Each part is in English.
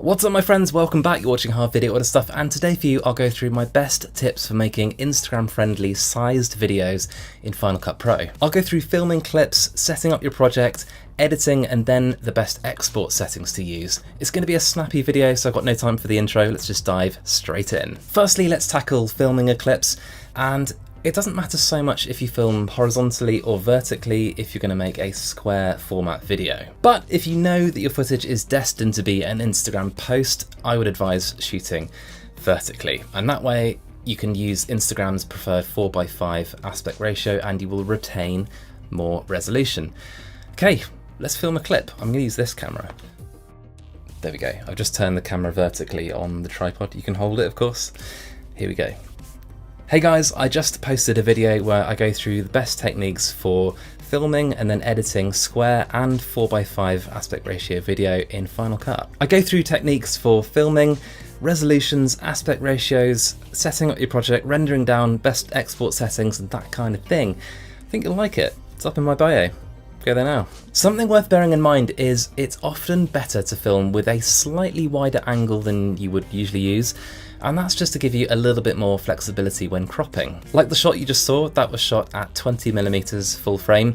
What's up my friends, welcome back, you're watching Hard Video Order Stuff, and today for you I'll go through my best tips for making Instagram friendly sized videos in Final Cut Pro. I'll go through filming clips, setting up your project, editing, and then the best export settings to use. It's going to be a snappy video, so I've got no time for the intro, let's just dive straight in. Firstly, let's tackle filming clips, and it doesn't matter so much if you film horizontally or vertically if you're going to make a square format video. But if you know that your footage is destined to be an Instagram post, I would advise shooting vertically. And that way you can use Instagram's preferred 4:5 aspect ratio and you will retain more resolution. Okay, let's film a clip. I'm going to use this camera. There we go. I've just turned the camera vertically on the tripod. You can hold it, of course. Here we go. Hey guys, I just posted a video where I go through the best techniques for filming and then editing square and 4:5 aspect ratio video in Final Cut. I go through techniques for filming, resolutions, aspect ratios, setting up your project, rendering down, best export settings and that kind of thing. I think you'll like it. It's up in my bio. Go there now. Something worth bearing in mind is it's often better to film with a slightly wider angle than you would usually use, and that's just to give you a little bit more flexibility when cropping. Like the shot you just saw, that was shot at 20mm full frame.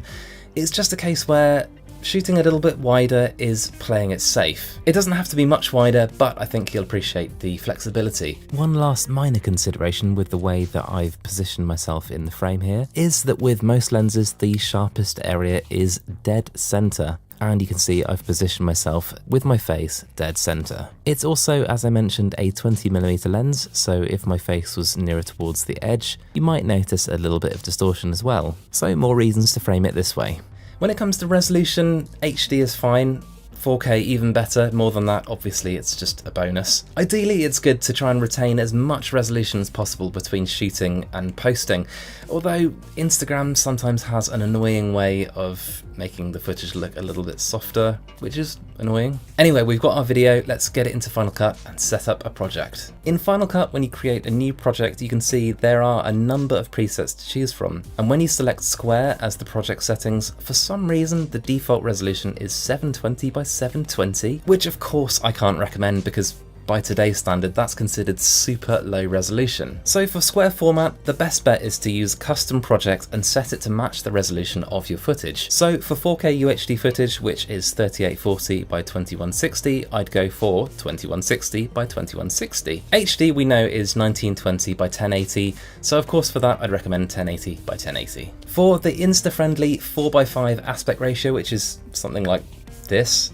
It's just a case where shooting a little bit wider is playing it safe. It doesn't have to be much wider, but I think you'll appreciate the flexibility. One last minor consideration with the way that I've positioned myself in the frame here is that with most lenses, the sharpest area is dead center. And you can see I've positioned myself with my face dead center. It's also, as I mentioned, a 20mm lens, so if my face was nearer towards the edge, you might notice a little bit of distortion as well. So more reasons to frame it this way. When it comes to resolution, HD is fine. 4K even better, more than that obviously it's just a bonus. Ideally it's good to try and retain as much resolution as possible between shooting and posting, although Instagram sometimes has an annoying way of making the footage look a little bit softer, which is annoying. Anyway, we've got our video, let's get it into Final Cut and set up a project. In Final Cut, when you create a new project, you can see there are a number of presets to choose from, and when you select square as the project settings, for some reason the default resolution is 720 by 720, which of course I can't recommend because by today's standard that's considered super low resolution. So for square format, the best bet is to use custom project and set it to match the resolution of your footage. So for 4K UHD footage, which is 3840 by 2160, I'd go for 2160 by 2160. HD we know is 1920 by 1080, so of course for that I'd recommend 1080 by 1080. For the insta-friendly 4:5 aspect ratio, which is something like this,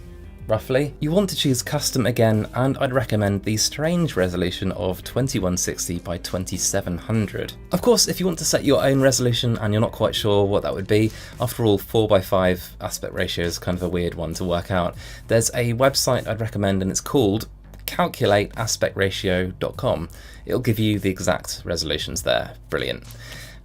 roughly, you want to choose custom again, and I'd recommend the strange resolution of 2160 by 2700. Of course, if you want to set your own resolution and you're not quite sure what that would be, after all 4:5 aspect ratio is kind of a weird one to work out, there's a website I'd recommend and it's called calculateaspectratio.com. It'll give you the exact resolutions there. Brilliant.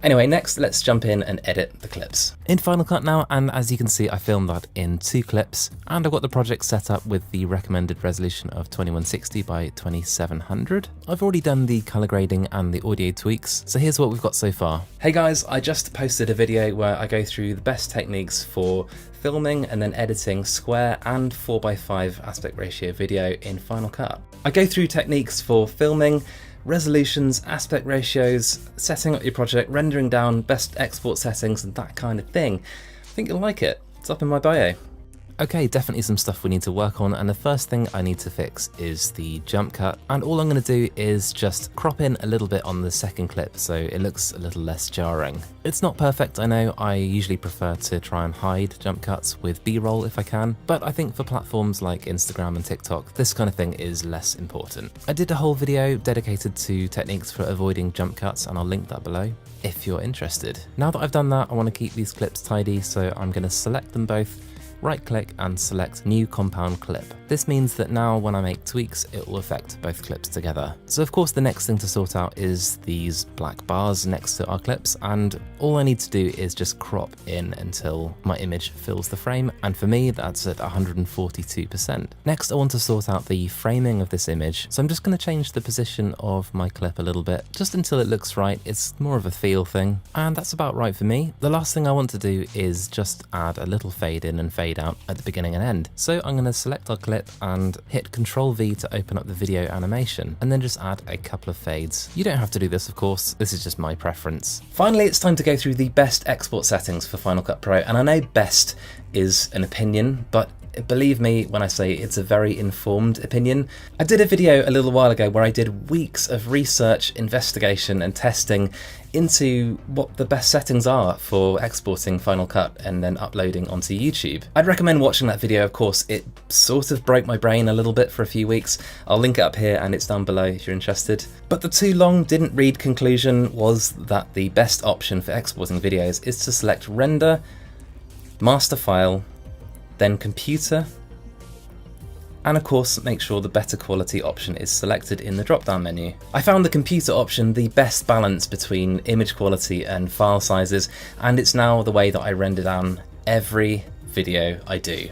Anyway, next let's jump in and edit the clips. In Final Cut now, and as you can see I filmed that in 2 clips, and I've got the project set up with the recommended resolution of 2160 by 2700. I've already done the color grading and the audio tweaks, so here's what we've got so far. Hey guys, I just posted a video where I go through the best techniques for filming and then editing square and 4:5 aspect ratio video in Final Cut. I go through techniques for filming, resolutions, aspect ratios, setting up your project, rendering down, best export settings and that kind of thing. I think you'll like it. It's up in my bio. Okay, definitely some stuff we need to work on, and the first thing I need to fix is the jump cut, and all I'm going to do is just crop in a little bit on the second clip so it looks a little less jarring. It's not perfect, I know. I usually prefer to try and hide jump cuts with B-roll if I can, but I think for platforms like Instagram and TikTok, this kind of thing is less important. I did a whole video dedicated to techniques for avoiding jump cuts, and I'll link that below if you're interested. Now that I've done that, I want to keep these clips tidy, so I'm going to select them both, right click and select new compound clip. This means that now when I make tweaks, it will affect both clips together. So of course the next thing to sort out is these black bars next to our clips, and all I need to do is just crop in until my image fills the frame, and for me that's at 142%. Next I want to sort out the framing of this image, so I'm just going to change the position of my clip a little bit, just until it looks right. It's more of a feel thing, and that's about right for me. The last thing I want to do is just add a little fade in and fade fade out at the beginning and end. So I'm going to select our clip and hit Ctrl V to open up the video animation, and then just add a couple of fades. You don't have to do this, of course, this is just my preference. Finally, it's time to go through the best export settings for Final Cut Pro, and I know best is an opinion, but believe me when I say it's a very informed opinion. I did a video a little while ago where I did weeks of research, investigation and testing into what the best settings are for exporting Final Cut and then uploading onto YouTube. I'd recommend watching that video, of course. It sort of broke my brain a little bit for a few weeks. I'll link it up here and it's down below if you're interested. But the too long didn't read conclusion was that the best option for exporting videos is to select Render, Master File, then Computer, and of course make sure the better quality option is selected in the drop-down menu. I found the computer option the best balance between image quality and file sizes, and it's now the way that I render down every video I do.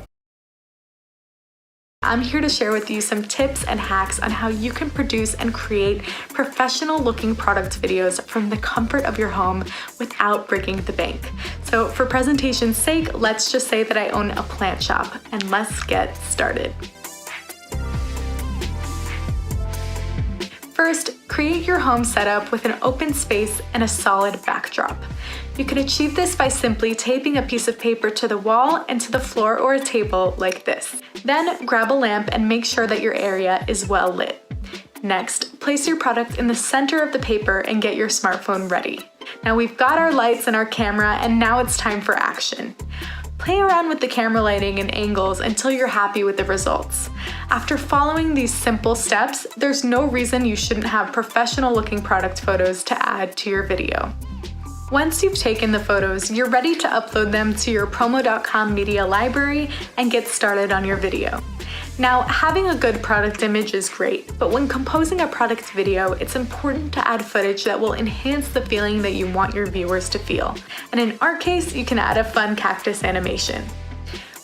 I'm here to share with you some tips and hacks on how you can produce and create professional looking product videos from the comfort of your home without breaking the bank. So for presentation's sake, let's just say that I own a plant shop, and let's get started. First, create your home setup with an open space and a solid backdrop. You can achieve this by simply taping a piece of paper to the wall and to the floor or a table like this. Then grab a lamp and make sure that your area is well lit. Next, place your product in the center of the paper and get your smartphone ready. Now we've got our lights and our camera, and now it's time for action. Play around with the camera lighting and angles until you're happy with the results. After following these simple steps, there's no reason you shouldn't have professional looking product photos to add to your video. Once you've taken the photos, you're ready to upload them to your promo.com media library and get started on your video. Now, having a good product image is great, but when composing a product video, it's important to add footage that will enhance the feeling that you want your viewers to feel. And in our case, you can add a fun cactus animation.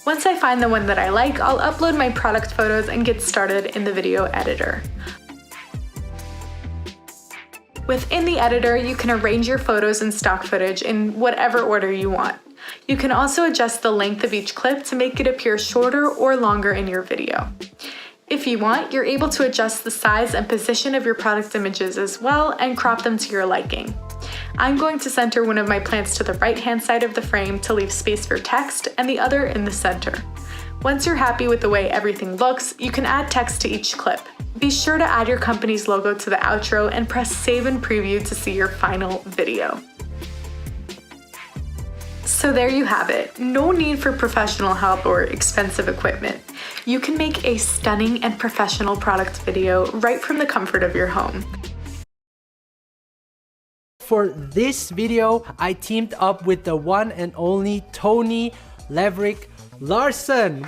Once I find the one that I like, I'll upload my product photos and get started in the video editor. Within the editor, you can arrange your photos and stock footage in whatever order you want. You can also adjust the length of each clip to make it appear shorter or longer in your video. If you want, you're able to adjust the size and position of your product images as well and crop them to your liking. I'm going to center one of my plants to the right-hand side of the frame to leave space for text and the other in the center. Once you're happy with the way everything looks, you can add text to each clip. Be sure to add your company's logo to the outro and press save and preview to see your final video. So there you have it. No need for professional help or expensive equipment. You can make a stunning and professional product video right from the comfort of your home. For this video, I teamed up with the one and only Tony Leverick Larsen,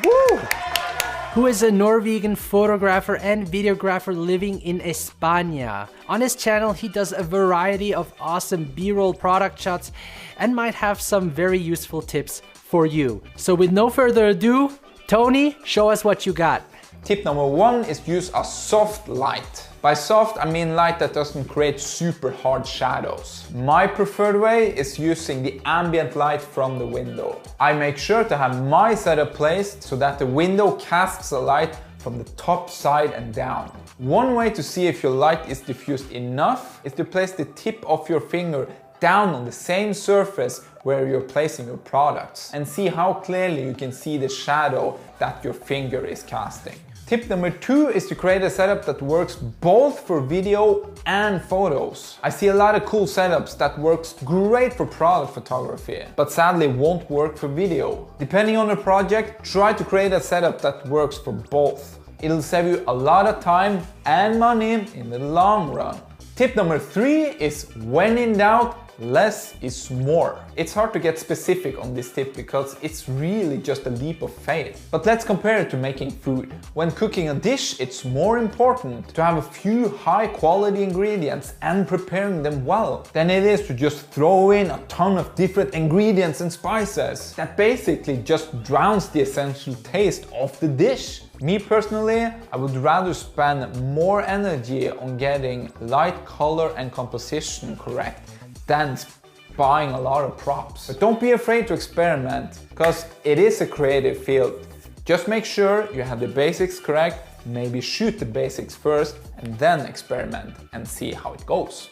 who is a Norwegian photographer and videographer living in España. On his channel, he does a variety of awesome B-roll product shots and might have some very useful tips for you. So with no further ado, Tony, show us what you got. Tip number one is use a soft light. By soft, I mean light that doesn't create super hard shadows. My preferred way is using the ambient light from the window. I make sure to have my setup placed so that the window casts a light from the top, side and down. One way to see if your light is diffused enough is to place the tip of your finger down on the same surface where you're placing your products and see how clearly you can see the shadow that your finger is casting. Tip number two is to create a setup that works both for video and photos. I see a lot of cool setups that works great for product photography, but sadly won't work for video. Depending on the project, try to create a setup that works for both. It'll save you a lot of time and money in the long run. Tip number three is when in doubt, less is more. It's hard to get specific on this tip because it's really just a leap of faith. But let's compare it to making food. When cooking a dish, it's more important to have a few high quality ingredients and preparing them well than it is to just throw in a ton of different ingredients and spices that basically just drowns the essential taste of the dish. Me personally, I would rather spend more energy on getting light, color and composition correct than buying a lot of props. But don't be afraid to experiment, because it is a creative field. Just make sure you have the basics correct, maybe shoot the basics first and then experiment and see how it goes.